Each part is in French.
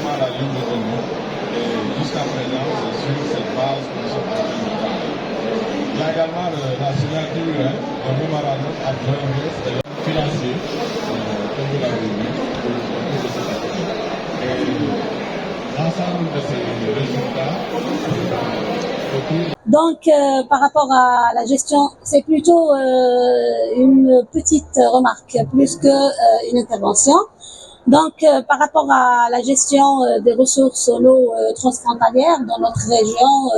vraiment la ligne de tenue. Et jusqu'à présent, c'est sur cette base que nous sommes en train de travailler. Il y a également la signature d'un mémorandum adjoint financier, comme vous l'avez vu, pour cette année. Et l'ensemble de ces résultats. Donc, par rapport à la gestion, c'est plutôt une petite remarque plus que une intervention. Donc, par rapport à la gestion des ressources en eau transfrontalières dans notre région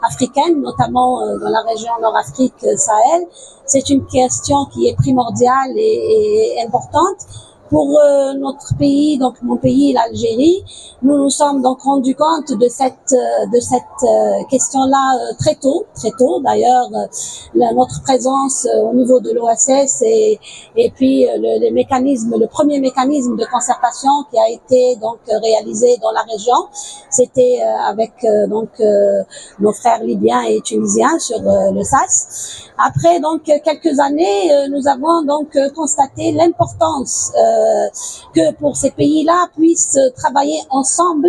africaine, notamment dans la région Nord-Afrique Sahel, c'est une question qui est primordiale et importante. Pour notre pays, donc mon pays, l'Algérie, nous nous sommes donc rendus compte de cette question-là très tôt d'ailleurs, notre présence au niveau de l'OSS et puis le premier mécanisme de concertation qui a été donc réalisé dans la région, c'était avec nos frères libyens et tunisiens sur le SAS. Après donc quelques années, nous avons donc constaté l'importance que pour ces pays-là puissent travailler ensemble,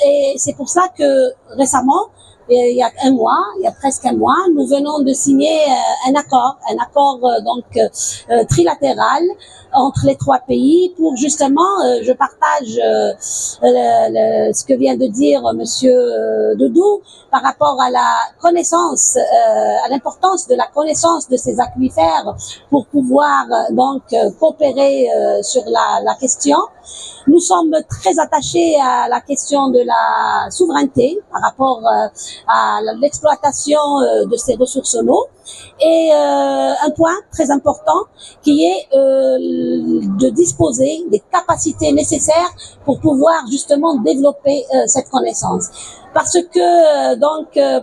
et c'est pour ça que récemment, il y a presque un mois, nous venons de signer un accord trilatéral entre les trois pays pour justement, je partage ce que vient de dire Monsieur Doudou par rapport à la connaissance, à l'importance de la connaissance de ces aquifères pour pouvoir donc coopérer sur la question. Nous sommes très attachés à la question de la souveraineté par rapport à l'exploitation de ces ressources en eau. Et un point très important qui est de disposer des capacités nécessaires pour pouvoir justement développer cette connaissance. Parce que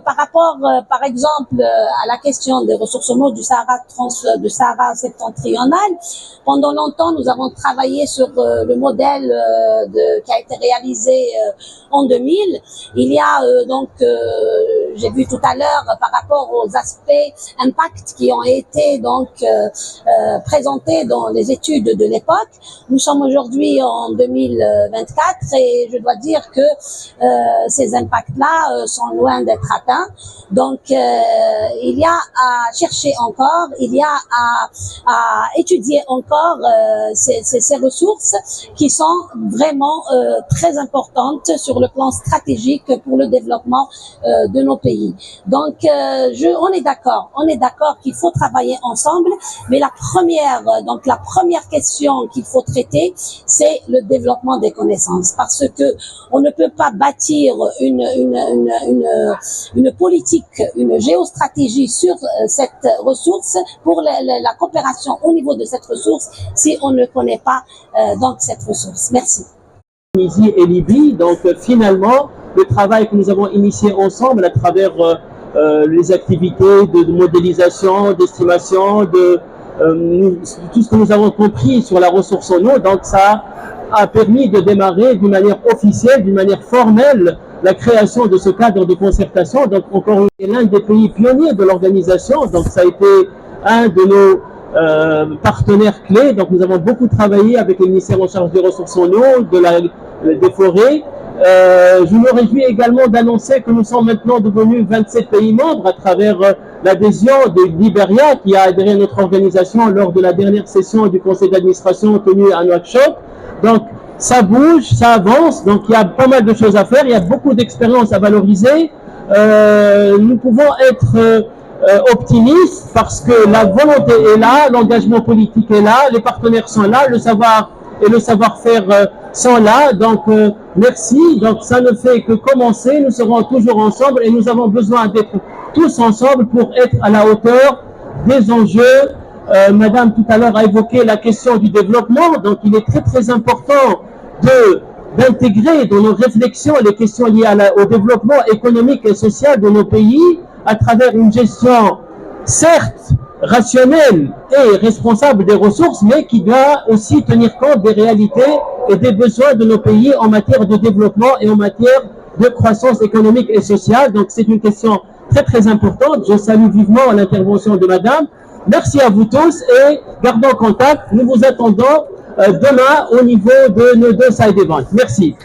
par rapport par exemple à la question des ressources en eau du Sahara septentrional, pendant longtemps nous avons travaillé sur le modèle qui a été réalisé en 2000. Il y a j'ai vu tout à l'heure par rapport aux aspects impact qui ont été présentés dans les études de l'époque. Nous sommes aujourd'hui en 2024 et je dois dire que ces impacts-là sont loin d'être atteints. Donc il y a à chercher encore, il y a à étudier encore ces ressources qui sont vraiment très importantes sur le plan stratégique pour le développement de nos pays. Donc on est d'accord qu'il faut travailler ensemble, mais la première question qu'il faut traiter, c'est le développement des connaissances, parce que on ne peut pas bâtir une politique, une géostratégie sur cette ressource pour la coopération au niveau de cette ressource si on ne connaît pas donc cette ressource. Merci. Tunisie et Libye, donc finalement le travail que nous avons initié ensemble à travers les activités de modélisation, d'estimation, tout ce que nous avons compris sur la ressource en eau, donc ça a permis de démarrer d'une manière officielle, d'une manière formelle, la création de ce cadre de concertation. Donc encore l'un des pays pionniers de l'organisation, donc ça a été un de nos partenaires clés. Donc nous avons beaucoup travaillé avec le ministère en charge des ressources en eau, des forêts. Je me réjouis également d'annoncer que nous sommes maintenant devenus 27 pays membres à travers l'adhésion de Libéria qui a adhéré à notre organisation lors de la dernière session du conseil d'administration tenue à Nouakchott. Donc ça bouge, ça avance, donc il y a pas mal de choses à faire, il y a beaucoup d'expériences à valoriser. Nous pouvons être optimistes parce que la volonté est là, l'engagement politique est là, les partenaires sont là, le savoir et le savoir-faire sont là. Donc merci, donc ça ne fait que commencer, nous serons toujours ensemble et nous avons besoin d'être tous ensemble pour être à la hauteur des enjeux. Madame tout à l'heure a évoqué la question du développement, donc il est très important d'intégrer dans nos réflexions les questions liées au développement économique et social de nos pays à travers une gestion certes rationnelle et responsable des ressources, mais qui doit aussi tenir compte des réalités et des besoins de nos pays en matière de développement et en matière de croissance économique et sociale. Donc c'est une question très importante. Je salue vivement l'intervention de Madame. Merci à vous tous et gardons contact. Nous vous attendons demain au niveau de nos deux side events. Merci.